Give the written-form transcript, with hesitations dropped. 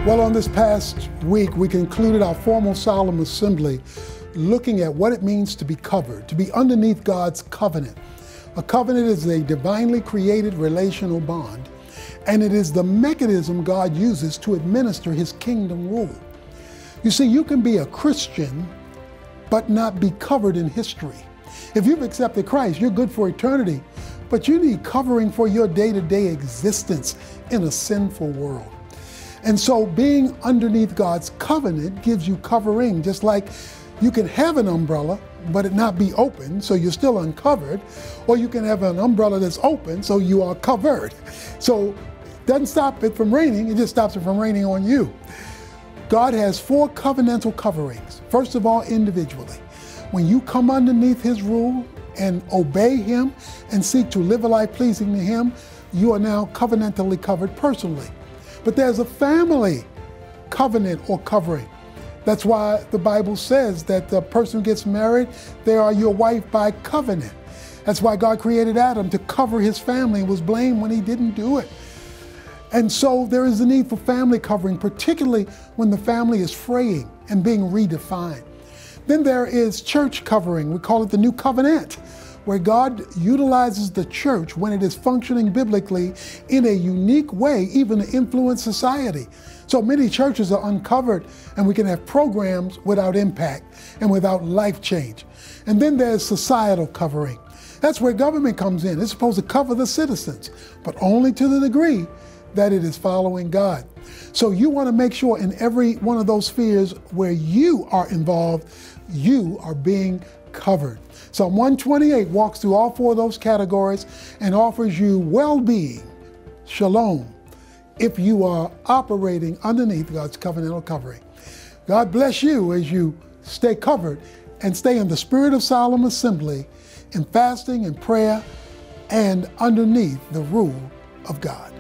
Well, on this past week, we concluded our formal Solemn Assembly looking at what it means to be covered, to be underneath God's covenant. A covenant is a divinely created relational bond, and it is the mechanism God uses to administer his kingdom rule. You see, you can be a Christian, but not be covered in history. If you've accepted Christ, you're good for eternity, but you need covering for your day-to-day existence in a sinful world. And so being underneath God's covenant gives you covering, just like you can have an umbrella, but it not be open, so you're still uncovered, or you can have an umbrella that's open, so you are covered. So it doesn't stop it from raining, it just stops it from raining on you. God has 4 covenantal coverings. First of all, individually. When you come underneath his rule and obey him and seek to live a life pleasing to him, you are now covenantally covered personally. But there's a family covenant or covering. That's why the Bible says that the person who gets married, they are your wife by covenant. That's why God created Adam to cover his family and was blamed when he didn't do it. And so there is a need for family covering, particularly when the family is fraying and being redefined. Then there is church covering. We call it the new covenant, where God utilizes the church when it is functioning biblically in a unique way, even to influence society. So many churches are uncovered, and we can have programs without impact and without life change. And then there's societal covering. That's where government comes in. It's supposed to cover the citizens, but only to the degree that it is following God. So you want to make sure in every one of those spheres where you are involved, you are being covered. Psalm 128 walks through all 4 of those categories and offers you well-being, shalom, if you are operating underneath God's covenantal covering. God bless you as you stay covered and stay in the spirit of solemn assembly, in fasting and prayer, and underneath the rule of God.